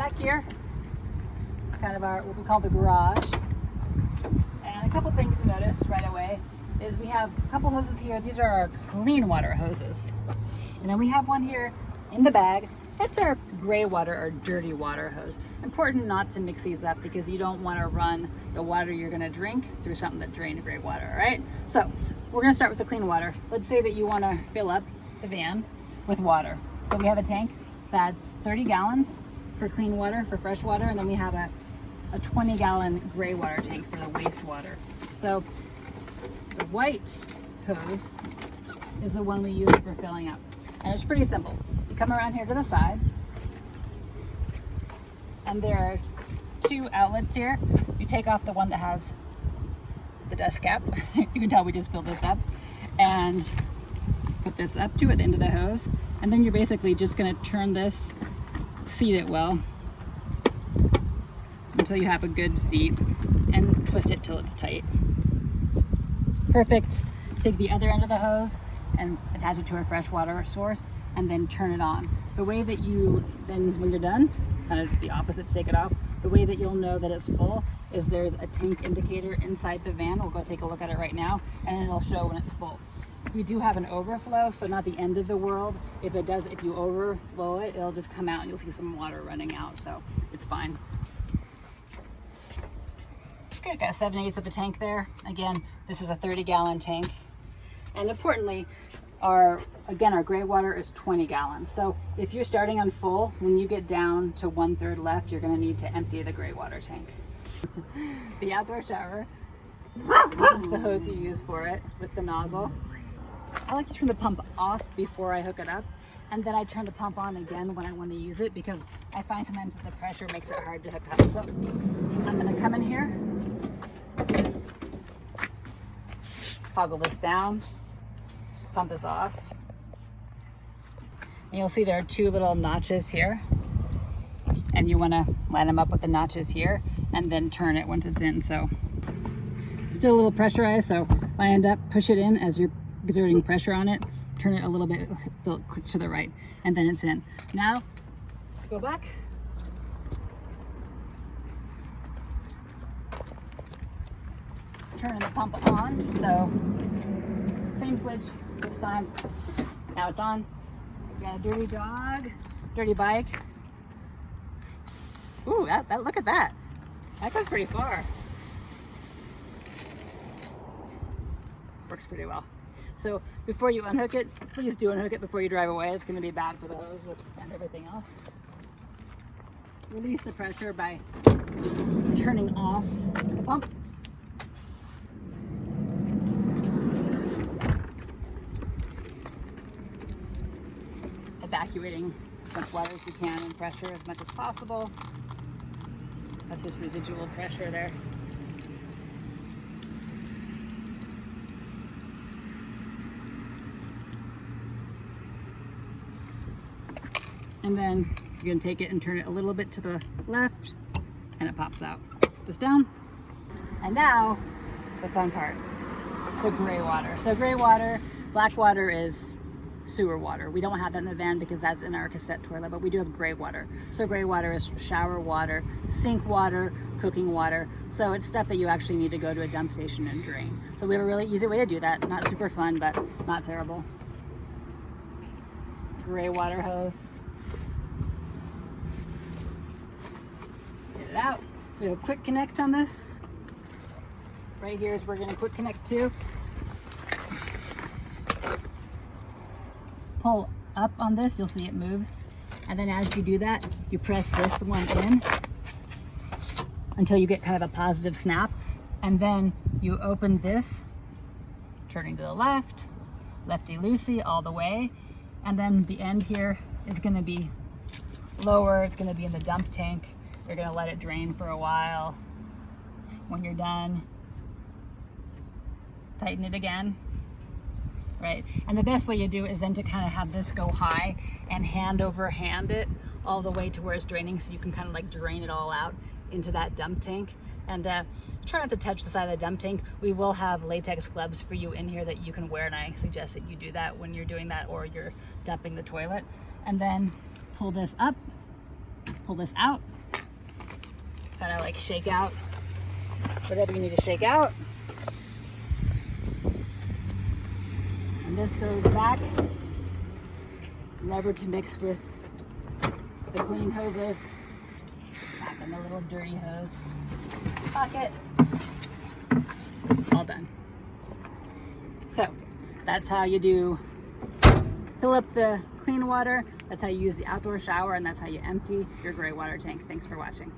back here, it's kind of our, what we call the garage. And a couple things to notice right away is we have a couple hoses here. These are our clean water hoses. And then we have one here in the bag. That's our gray water or dirty water hose. Important not to mix these up because you don't want to run the water you're going to drink through something that drained gray water, all right? So we're going to start with the clean water. Let's say that you want to fill up the van with water. So we have a tank that's 30 gallons for clean water, for fresh water, and then we have a 20-gallon gray water tank for the wastewater. So the white hose is the one we use for filling up. And it's pretty simple. You come around here to the side, and there are two outlets here. You take off the one that has the dust cap. You can tell we just filled this up. And put this up to at the end of the hose. And then you're basically just gonna turn this, seat it well, until you have a good seat, and twist it till it's tight. Perfect. Take the other end of the hose and attach it to a freshwater source, and then turn it on. The way that you then, when you're done, it's kind of the opposite to take it off. The way that you'll know that it's full is there's a tank indicator inside the van. We'll go take a look at it right now, and it'll show when it's full. We do have an overflow, so not the end of the world. If you overflow it, it'll just come out and you'll see some water running out, so it's fine. Good, got 7/8 of a tank there. Again, this is a 30-gallon tank. And importantly, our gray water is 20 gallons. So if you're starting on full, when you get down to 1/3 left, you're gonna need to empty the gray water tank. The outdoor shower, this is the hose you use for it with the nozzle. I like to turn the pump off before I hook it up, and then I turn the pump on again when I want to use it because I find sometimes that the pressure makes it hard to hook up. So I'm gonna come in here, toggle this down, pump is off, and you'll see there are two little notches here, and you want to line them up with the notches here and then turn it once it's in. So still a little pressurized, so I end up push it in as you're exerting pressure on it, turn it a little bit, click to the right, and then it's in. Now go back, turn the pump on. So same switch this time. Now it's on. We got a dirty dog, dirty bike. Ooh, look at that. That goes pretty far. Works pretty well. So before you unhook it, please do unhook it before you drive away. It's going to be bad for the hose and everything else. Release the pressure by turning off the pump. Evacuating as much water as you can and pressure as much as possible. That's just residual pressure there. And then you're going to take it and turn it a little bit to the left, and it pops out. This down. And now, the fun part, the gray water. So gray water, black water is sewer water. We don't have that in the van because that's in our cassette toilet, but we do have gray water. So gray water is shower water, sink water, cooking water. So it's stuff that you actually need to go to a dump station and drain. So we have a really easy way to do that. Not super fun, but not terrible. Gray water hose. Get it out. We have a quick connect on this. Right here is where we're going to quick connect to. Pull up on this, you'll see it moves. And then as you do that, you press this one in until you get kind of a positive snap. And then you open this, turning to the left, lefty-loosey all the way. And then the end here is going to be lower. It's going to be in the dump tank. You're going to let it drain for a while. When you're done, tighten it again. Right? And the best way you do is then to kind of have this go high and hand over hand it all the way to where it's draining, so you can kind of like drain it all out into that dump tank. And try not to touch the side of the dump tank. We will have latex gloves for you in here that you can wear, and I suggest that you do that when you're doing that or you're dumping the toilet. And then pull this up pull this out, kind of like shake out whatever you need to shake out. And this goes back, never to mix with the clean hoses. Back in the little dirty hose pocket. All done. So that's how you fill up the clean water. That's how you use the outdoor shower, and that's how you empty your gray water tank. Thanks for watching.